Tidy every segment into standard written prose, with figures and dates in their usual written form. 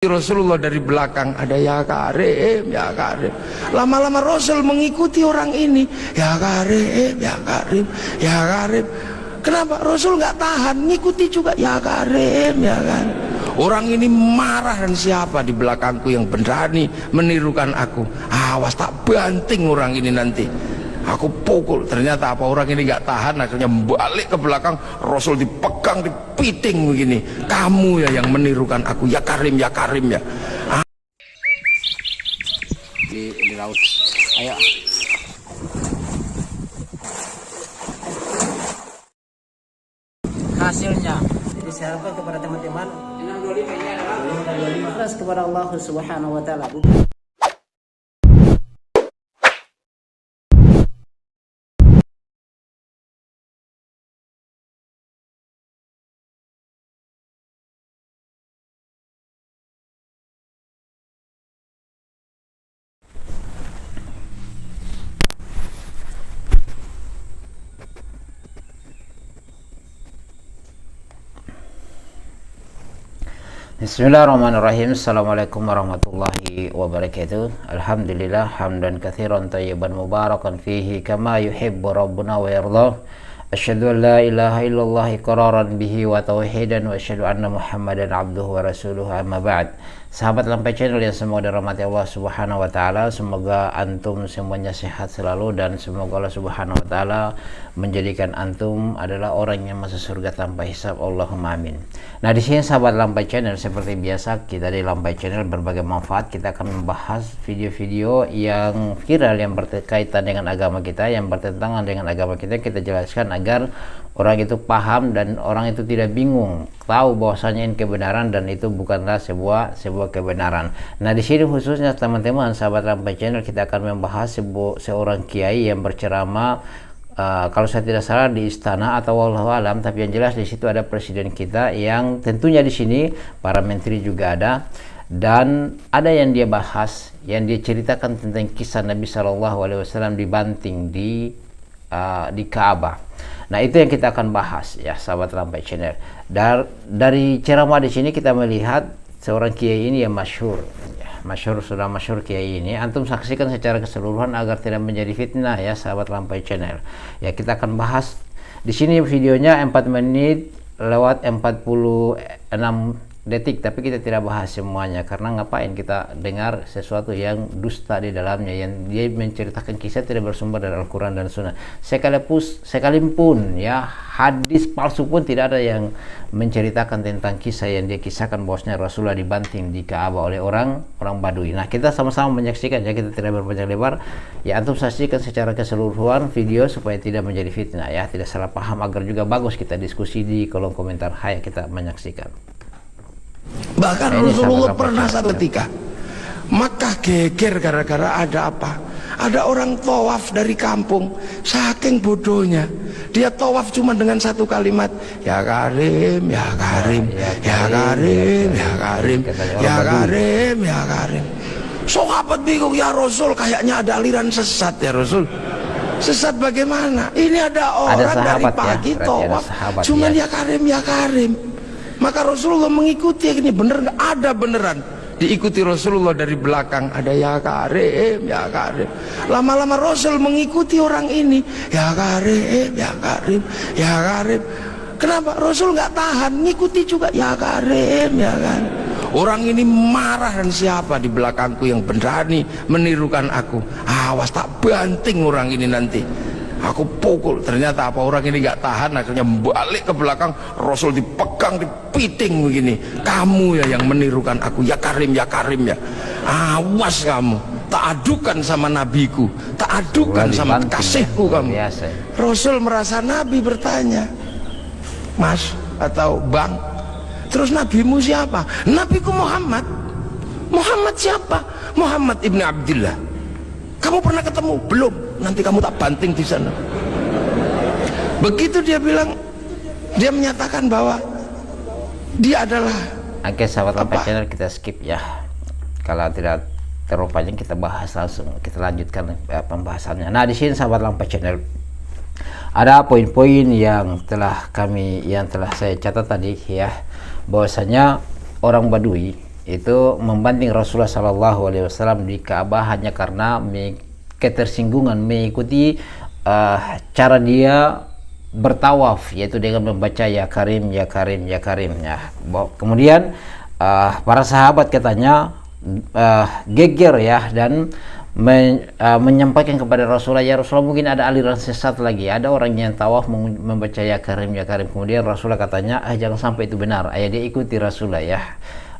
Rasulullah dari belakang ada ya Karim, ya Karim. Lama-lama Rasul mengikuti orang ini, ya Karim, ya Karim, ya Karim. Kenapa Rasul nggak tahan, ngikuti juga ya Karim, ya kan. Orang ini marah, dan siapa di belakangku yang berani menirukan aku? Awas, tak banting orang ini nanti. Aku pukul. Ternyata apa, orang ini nggak tahan, akhirnya balik ke belakang. Rasul dipegang, dipiting begini. Kamu ya yang menirukan aku, ya Karim, ya Karim, ya. Di laut. Ayo. Hasilnya jadi saya harapkan kepada teman-teman 625 ikhlas kepada Allah Subhanahu wa taala. Bismillahirrahmanirrahim. Assalamualaikum warahmatullahi wabarakatuh. Alhamdulillah hamdan katsiran thayyiban mubarakan fihi kama yuhibbu rabbuna wa yardah. Asyhadu an la ilaha illallah iqraran bihi wa tauhidan wa asyhadu anna Muhammadan abduhu wa rasuluhu, amma ba'd. Sahabat Lampai Channel yang semoga dirahmati Allah Subhanahu wa taala, semoga antum semuanya sehat selalu dan semoga Allah Subhanahu wa taala menjadikan antum adalah orang yang masuk surga tanpa hisab. Allahumma amin. Nah, di sini sahabat Lampai Channel, seperti biasa kita di Lampai Channel berbagai manfaat, kita akan membahas video-video yang viral yang berkaitan dengan agama kita, yang bertentangan dengan agama kita jelaskan agar orang itu paham dan orang itu tidak bingung, tahu bahwasanya ini kebenaran dan itu bukanlah sebuah kebenaran. Nah, di sini khususnya teman-teman sahabat Lampai Channel, kita akan membahas seorang kiai yang berceramah, kalau saya tidak salah di istana atau wallahu alam, tapi yang jelas di situ ada presiden kita yang tentunya di sini para menteri juga ada, dan ada yang dia bahas, yang dia ceritakan tentang kisah Nabi SAW dibanting di Ka'bah. Nah, itu yang kita akan bahas ya sahabat Lampai Channel. Dari ceramah di sini kita melihat seorang kiai ini yang masyhur, sudah masyhur kiai ini. Antum saksikan secara keseluruhan agar tidak menjadi fitnah ya sahabat Lampai Channel. Ya, kita akan bahas di sini videonya 4 menit lewat 46 detik, tapi kita tidak bahas semuanya karena ngapain kita dengar sesuatu yang dusta di dalamnya, yang dia menceritakan kisah tidak bersumber dari Al-Quran dan Sunnah. Sekalipun ya hadis palsu pun tidak ada yang menceritakan tentang kisah yang dia kisahkan bahwasanya Rasulullah dibanting di Ka'bah oleh orang Badui. Nah, kita sama-sama menyaksikan ya, kita tidak berpanjang lebar ya, antum saksikan secara keseluruhan video supaya tidak menjadi fitnah ya, tidak salah paham, agar juga bagus kita diskusi di kolom komentar. Hai, kita menyaksikan. Bahkan Rasulullah pernah satu ketika Makkah geger gara-gara ada apa? Ada orang tawaf dari kampung, saking bodohnya dia tawaf cuma dengan satu kalimat, ya Karim, ya Karim, ya Karim, ya Karim, ya Karim, ya Karim. Sahabat bingung, ya Rasul, kayaknya ada aliran sesat ya Rasul. Sesat bagaimana? Ini ada orang dari pagi tawaf cuman ya Karim, ya Karim. Maka Rasulullah mengikuti, ini bener nggak? Ada beneran. Diikuti Rasulullah dari belakang ada ya Karim, ya Karim. Lama-lama Rasul mengikuti orang ini, ya Karim, ya Karim, ya Karim. Kenapa Rasul nggak tahan, ngikuti juga ya Karim, ya kan. Orang ini marah, dan siapa di belakangku yang berani menirukan aku? Awas, tak banting orang ini nanti. Aku pukul. Ternyata apa, orang ini nggak tahan, akhirnya balik ke belakang. Rasul dipegang, dipiting begini. Kamu ya yang menirukan aku, ya Karim, ya Karim, ya. Awas kamu, tak adukan sama nabiku, tak adukan sama kasihku kamu. Rasul merasa Nabi bertanya, Mas atau Bang, terus nabimu siapa? Nabiku Muhammad. Muhammad siapa? Muhammad ibn Abdullah. Kamu pernah ketemu? Belum. Nanti kamu tak banting di sana. Begitu dia bilang, dia menyatakan bahwa dia adalah. Oke, sahabat Lampai Channel, kita skip ya. Kalau tidak terlalu panjang kita bahas langsung, kita lanjutkan pembahasannya. Nah, di sini sahabat Lampai Channel ada poin-poin yang telah saya catat tadi ya, bahwasanya orang Badui itu membanting Rasulullah Shallallahu Alaihi Wasallam di Ka'bah hanya karena ketersinggungan mengikuti cara dia bertawaf, yaitu dengan membaca ya Karim ya Karim ya Karim ya. Kemudian para sahabat katanya geger ya dan menyampaikan kepada Rasulullah, ya Rasulullah, mungkin ada aliran sesat lagi, ada orang yang tawaf membaca ya Karim ya Karim. Kemudian Rasulullah katanya, jangan sampai itu benar. Dia ikuti Rasulullah ya.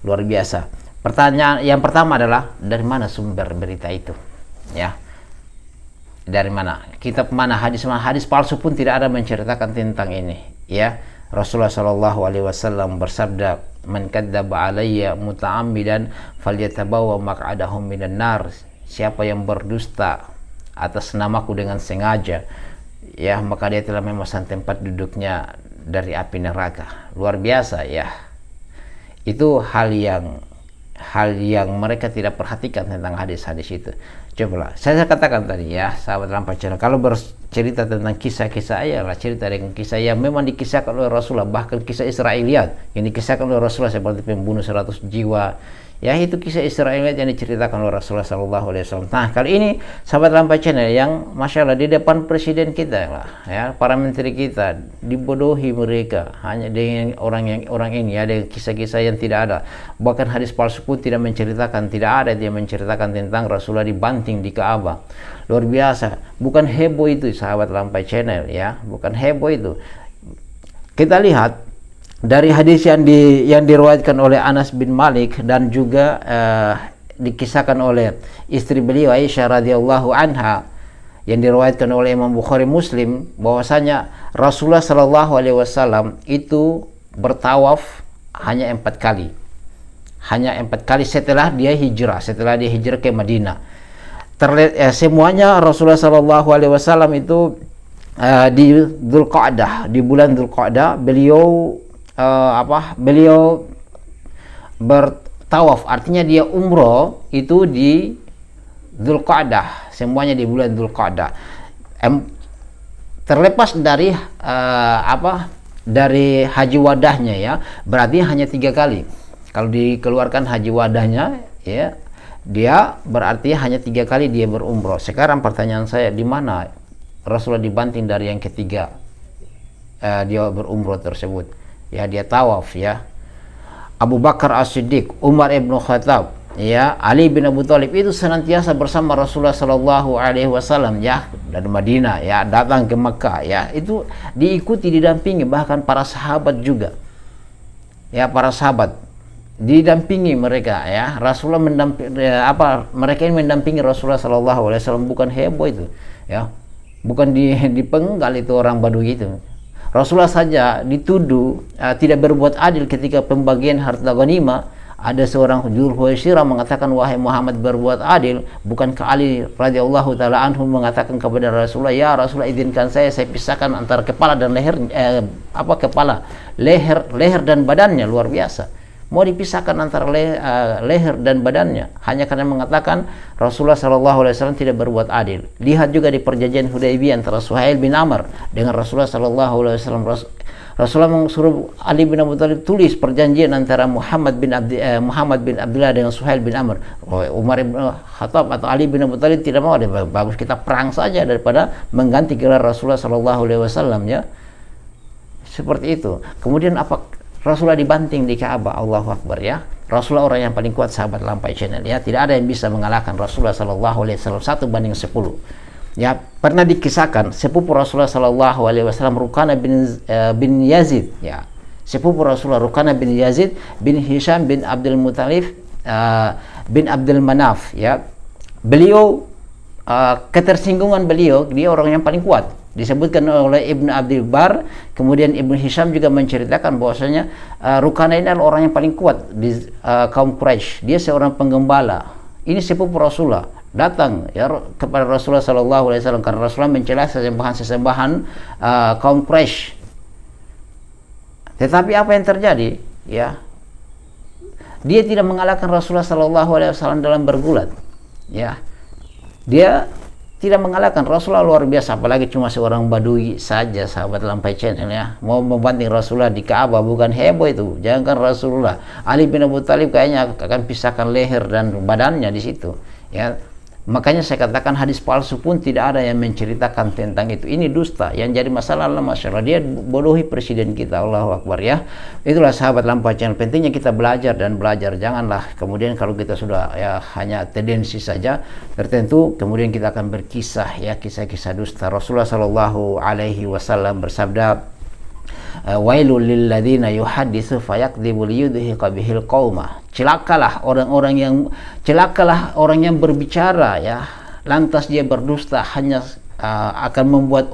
Luar biasa. Pertanyaan yang pertama adalah, dari mana sumber berita itu? Ya. Dari mana? Kitab mana? Hadis mana? Hadis palsu pun tidak ada menceritakan tentang ini, ya. Rasulullah Shallallahu Alaihi Wasallam bersabda, "Man kadzdzaba alayya muta'ammidan falyatabawa maq'adahu minan nar." Siapa yang berdusta atas namaku dengan sengaja, ya, maka dia telah memesan tempat duduknya dari api neraka. Luar biasa ya. Itu hal yang mereka tidak perhatikan tentang hadis-hadis itu. Cobalah, saya katakan tadi ya, sahabat Lampai Channel, kalau bercerita tentang kisah-kisah, ayalah cerita dengan kisah yang memang dikisahkan oleh Rasulullah, bahkan kisah Israiliyat yang dikisahkan oleh Rasulullah seperti pembunuh 100 jiwa. Ya, itu kisah Israiliyat yang diceritakan oleh Rasulullah Sallallahu Alaihi Wasallam. Nah, kali ini sahabat Lampai Channel yang masya Allah di depan presiden kita lah, ya, para menteri kita dibodohi mereka hanya dengan orang ini, ada kisah-kisah yang tidak ada. Bahkan hadis palsu pun tidak menceritakan, tidak ada dia menceritakan tentang Rasulullah dibanting di Ka'bah. Luar biasa. Bukan heboh itu sahabat Lampai Channel ya, bukan heboh itu. Kita lihat dari hadis yang diriwayatkan oleh Anas bin Malik dan juga dikisahkan oleh istri beliau Aisyah radhiyallahu anha, yang diriwayatkan oleh Imam Bukhari Muslim, bahwasanya Rasulullah Shallallahu Alaihi Wasallam itu bertawaf hanya 4 kali, setelah dia hijrah ke Madinah. Semuanya Rasulullah Shallallahu Alaihi Wasallam itu di Dzulqa'dah, di bulan Dzulqa'dah beliau bertawaf, artinya dia umroh itu di Dzulqa'dah, semuanya di bulan Dzulqa'dah. Terlepas dari dari haji wadahnya ya, berarti hanya 3 kali. Kalau dikeluarkan haji wadahnya ya, dia berarti hanya 3 kali dia berumroh. Sekarang pertanyaan saya, di mana Rasulullah dibanting dari yang ketiga dia berumroh tersebut? Ya, dia tawaf ya. Abu Bakar As-Siddiq, Umar ibn Khattab, ya, Ali bin Abu Thalib itu senantiasa bersama Rasulullah Sallallahu Alaihi Wasallam ya, dari Madinah ya datang ke Mekah ya, itu diikuti, didampingi, bahkan para sahabat juga ya, para sahabat didampingi mereka ya. Rasulullah mereka ini mendampingi Rasulullah Sallallahu Alaihi Wasallam, bukan heboh itu ya, bukan dipenggal itu orang Badui itu. Rasulullah saja dituduh tidak berbuat adil ketika pembagian harta ghanimah. Ada seorang Dzulhuwaisirah mengatakan, wahai Muhammad, berbuat adil. Bukankah Ali radhiyallahu taala anhu mengatakan kepada Rasulullah, ya Rasulullah, izinkan saya pisahkan antara kepala dan leher, leher dan badannya. Luar biasa, mau dipisahkan antara leher dan badannya hanya karena mengatakan Rasulullah Shallallahu Alaihi Wasallam tidak berbuat adil. Lihat juga di perjanjian Hudaybiyah antara Suhail bin Amr dengan Rasulullah Shallallahu Alaihi Wasallam. Rasulullah mensuruh Ali bin Abi Thalib tulis perjanjian antara Muhammad bin Abdullah dengan Suhail bin Amr. Umar bin Khattab atau Ali bin Abi Thalib tidak mau, bagus kita perang saja daripada mengganti gelar Rasulullah Shallallahu Alaihi Wasallam ya. Seperti itu. Kemudian apa? Rasulullah dibanting di Ka'bah. Allahu Akbar ya. Rasulullah orang yang paling kuat sahabat Lampai Channel ya. Tidak ada yang bisa mengalahkan Rasulullah Sallallahu Alaihi Wasallam 1/10. Ya, pernah dikisahkan sepupu Rasulullah Sallallahu Alaihi Wasallam Rukana bin Yazid ya. Sepupu Rasulullah Rukana bin Yazid bin Hisham bin Abdul Muttalib bin Abdul Manaf ya. Beliau ketersinggungan beliau, dia orang yang paling kuat. Disebutkan oleh Ibn Abdul Bar, kemudian Ibn Hisham juga menceritakan bahwasanya Rukana ini adalah orang yang paling kuat di kaum Quraisy. Dia seorang penggembala. Ini sepupu Rasulullah datang ya kepada Rasulullah Sallallahu Alaihi Wasallam karena Rasulullah mencela sesembahan kaum Quraisy. Tetapi apa yang terjadi ya? Dia tidak mengalahkan Rasulullah Sallallahu Alaihi Wasallam dalam bergulat. Ya, dia tidak mengalahkan Rasulullah. Luar biasa, apalagi cuma seorang badui saja, sahabat Lampai Channel ya, mau membanting Rasulullah di Ka'bah, bukan heboh itu. Jangankan Rasulullah, Ali bin Abi Thalib kayaknya akan pisahkan leher dan badannya di situ ya. Makanya saya katakan hadis palsu pun tidak ada yang menceritakan tentang itu. Ini dusta. Yang jadi masalah adalah masalah dia bodohi presiden kita. Allahu Akbar ya. Itulah sahabat Lampai Channel. Pentingnya kita belajar dan belajar. Janganlah kemudian kalau kita sudah ya hanya tendensi saja tertentu, kemudian kita akan berkisah ya kisah-kisah dusta. Rasulullah Shallallahu Alaihi Wasallam bersabda, wailul lil ladzina yuhadditsu fayakdzibu liyudhiqa bihil qauma. Celakalah orang yang berbicara ya, lantas dia berdusta hanya akan membuat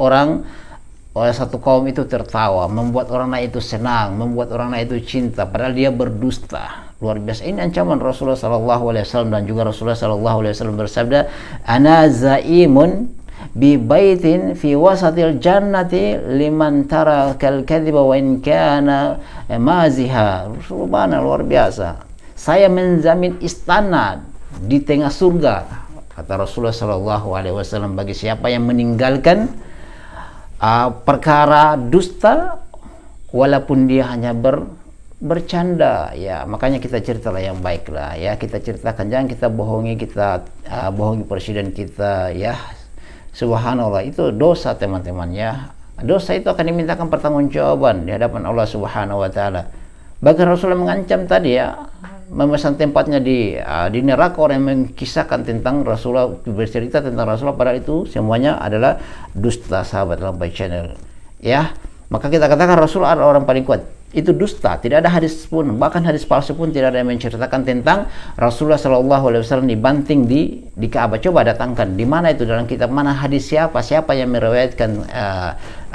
satu kaum itu tertawa, membuat orang lain itu senang, membuat orang lain itu cinta, padahal dia berdusta. Luar biasa. Ini ancaman Rasulullah sallallahu alaihi wasallam, dan juga Rasulullah sallallahu alaihi wasallam bersabda, ana zaimun bi baitin fi wasatil jannati liman tara kal kadhiba wa in kana maziha. Subhanallah, luar biasa. Saya menjamin istana di tengah surga, kata Rasulullah sallallahu alaihi wasallam, bagi siapa yang meninggalkan perkara dusta walaupun dia hanya bercanda ya. Makanya kita ceritalah yang baik lah ya, kita ceritakan, jangan kita bohongi presiden kita ya. Subhanallah, itu dosa teman-teman ya. Dosa itu akan dimintakan pertanggungjawaban di hadapan Allah Subhanahu wa taala. Bahkan Rasulullah mengancam tadi ya, memesan tempatnya di neraka orang yang mengkisahkan tentang Rasulullah, bercerita tentang Rasulullah, padahal itu semuanya adalah dusta, sahabat Lampai Channel ya. Maka kita katakan Rasulullah adalah orang paling kuat. Itu dusta, tidak ada hadis pun, bahkan hadis palsu pun tidak ada yang menceritakan tentang Rasulullah Shallallahu Alaihi Wasallam dibanting di Ka'bah. Coba datangkan di mana itu dalam kitab, mana hadis, siapa yang meriwayatkan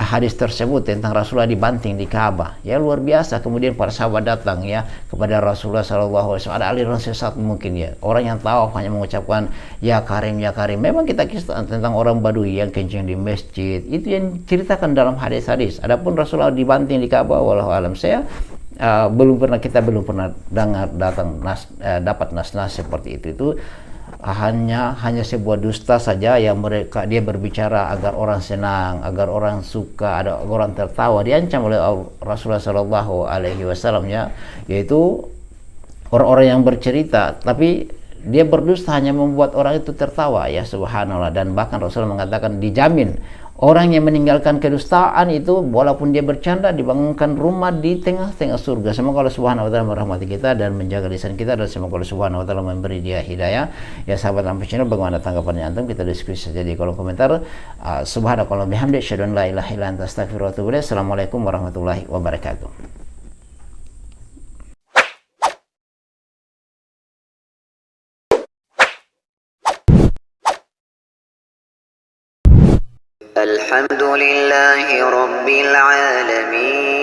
hadis tersebut tentang Rasulullah dibanting di Ka'bah ya. Luar biasa. Kemudian para sahabat datang ya kepada Rasulullah Shallallahu Alaihi Wasallam. Ada aliran sesat mungkin ya, orang yang tahu hanya mengucapkan ya Karim ya Karim. Memang kita kisah tentang orang Badui yang kencing di masjid, itu yang ceritakan dalam hadis-hadis. Adapun Rasulullah dibanting di Ka'bah, wallahu alam, saya kita belum pernah dapat nas-nas seperti itu hanya sebuah dusta saja yang dia berbicara agar orang senang, agar orang suka, agar orang tertawa. Diancam oleh Rasulullah Shallallahu Alaihi Wasallam ya, yaitu orang-orang yang bercerita tapi dia berdusta hanya membuat orang itu tertawa ya. Subhanallah. Dan bahkan Rasulullah mengatakan dijamin orang yang meninggalkan kedustaan itu walaupun dia bercanda dibangunkan rumah di tengah-tengah surga. Semoga Allah Subhanahu wa taala merahmati kita dan menjaga lisan kita, dan semoga Allah Subhanahu wa taala memberi dia hidayah. Ya sahabat Lampai Channel, bagaimana tanggapannya antum? Kita diskusi saja di kolom komentar. Subhanakallah bihamdi asyhadu an la ilaha illa anta astaghfiruka wa atubu ilaik. Assalamualaikum warahmatullahi wabarakatuh. الحمد لله رب العالمين.